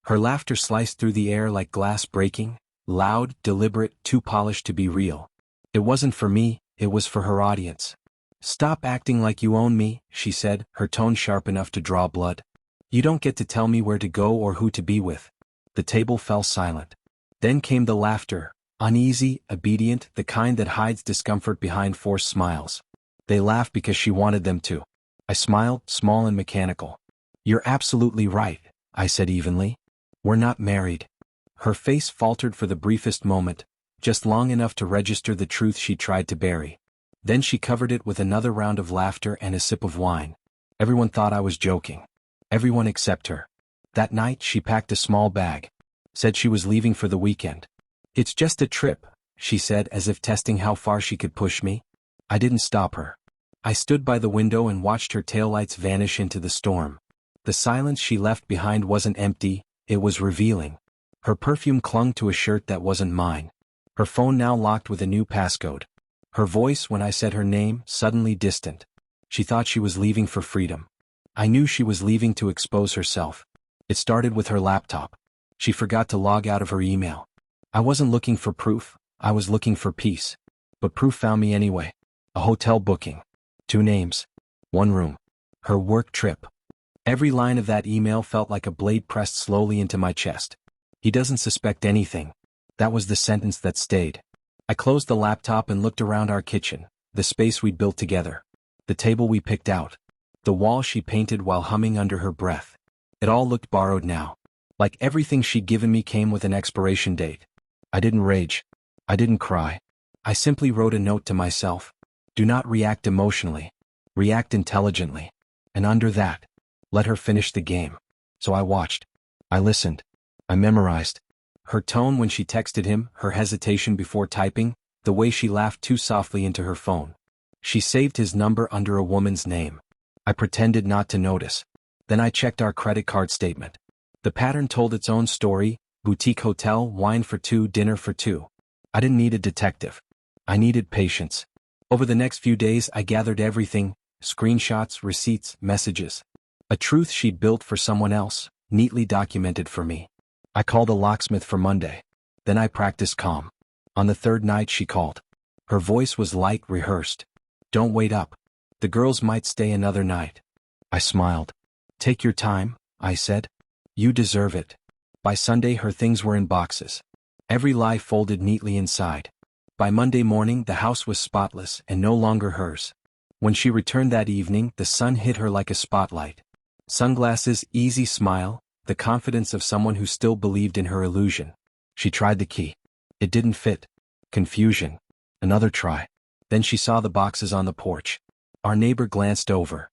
Her laughter sliced through the air like glass breaking, loud, deliberate, too polished to be real. It wasn't for me, it was for her audience. "Stop acting like you own me," she said, her tone sharp enough to draw blood. "You don't get to tell me where to go or who to be with." The table fell silent. Then came the laughter, uneasy, obedient, the kind that hides discomfort behind forced smiles. They laughed because she wanted them to. I smiled, small and mechanical. "You're absolutely right," I said evenly. "We're not married." Her face faltered for the briefest moment, just long enough to register the truth she tried to bury. Then she covered it with another round of laughter and a sip of wine. Everyone thought I was joking. Everyone except her. That night she packed a small bag. Said she was leaving for the weekend. "It's just a trip," she said, as if testing how far she could push me. I didn't stop her. I stood by the window and watched her taillights vanish into the storm. The silence she left behind wasn't empty, it was revealing. Her perfume clung to a shirt that wasn't mine. Her phone now locked with a new passcode. Her voice, when I said her name, suddenly distant. She thought she was leaving for freedom. I knew she was leaving to expose herself. It started with her laptop. She forgot to log out of her email. I wasn't looking for proof, I was looking for peace. But proof found me anyway. A hotel booking. 2 names. 1 room. Her work trip. Every line of that email felt like a blade pressed slowly into my chest. "He doesn't suspect anything." That was the sentence that stayed. I closed the laptop and looked around our kitchen, the space we'd built together. The table we picked out. The wall she painted while humming under her breath. It all looked borrowed now. Like everything she'd given me came with an expiration date. I didn't rage. I didn't cry. I simply wrote a note to myself. Do not react emotionally. React intelligently. And under that, let her finish the game. So I watched. I listened. I memorized. Her tone when she texted him, her hesitation before typing, the way she laughed too softly into her phone. She saved his number under a woman's name. I pretended not to notice. Then I checked our credit card statement. The pattern told its own story: boutique hotel, wine for 2, dinner for 2. I didn't need a detective. I needed patience. Over the next few days I gathered everything: screenshots, receipts, messages. A truth she'd built for someone else, neatly documented for me. I called a locksmith for Monday. Then I practiced calm. On the 3rd night she called. Her voice was light, rehearsed. "Don't wait up. The girls might stay another night." I smiled. "Take your time," I said. "You deserve it." By Sunday her things were in boxes. Every lie folded neatly inside. By Monday morning the house was spotless and no longer hers. When she returned that evening, the sun hit her like a spotlight. Sunglasses, easy smile, the confidence of someone who still believed in her illusion. She tried the key. It didn't fit. Confusion. Another try. Then she saw the boxes on the porch. Our neighbor glanced over.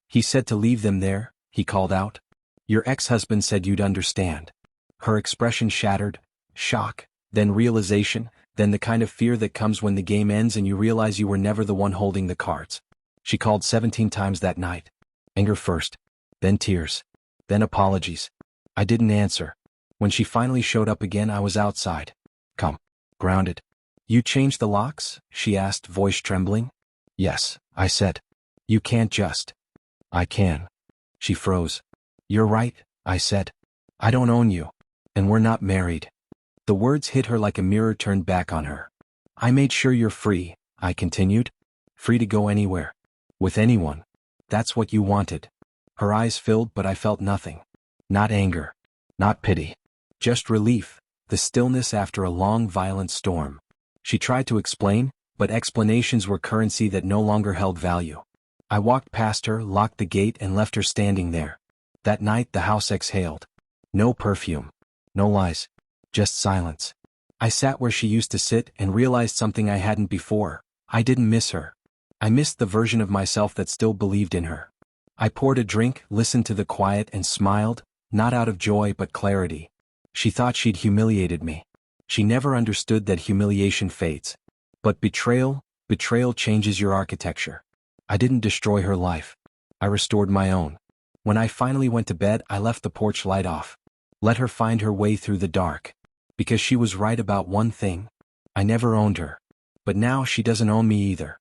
"He said to leave them there," he called out. "Your ex-husband said you'd understand." Her expression shattered. Shock, then realization, then the kind of fear that comes when the game ends and you realize you were never the one holding the cards. She called 17 times that night. Anger first. Then tears. Then apologies. I didn't answer. When she finally showed up again, I was outside. Calm. Grounded. "You changed the locks?" she asked, voice trembling. "Yes," I said. "You can't just." "I can." She froze. "You're right," I said. "I don't own you. And we're not married." The words hit her like a mirror turned back on her. "I made sure you're free," I continued. "Free to go anywhere. With anyone. That's what you wanted." Her eyes filled, but I felt nothing. Not anger. Not pity. Just relief, the stillness after a long, violent storm. She tried to explain, but explanations were currency that no longer held value. I walked past her, locked the gate, and left her standing there. That night the house exhaled. No perfume. No lies. Just silence. I sat where she used to sit and realized something I hadn't before. I didn't miss her. I missed the version of myself that still believed in her. I poured a drink, listened to the quiet, and smiled, not out of joy but clarity. She thought she'd humiliated me. She never understood that humiliation fades. But betrayal changes your architecture. I didn't destroy her life. I restored my own. When I finally went to bed, I left the porch light off. Let her find her way through the dark. Because she was right about one thing. I never owned her. But now she doesn't own me either.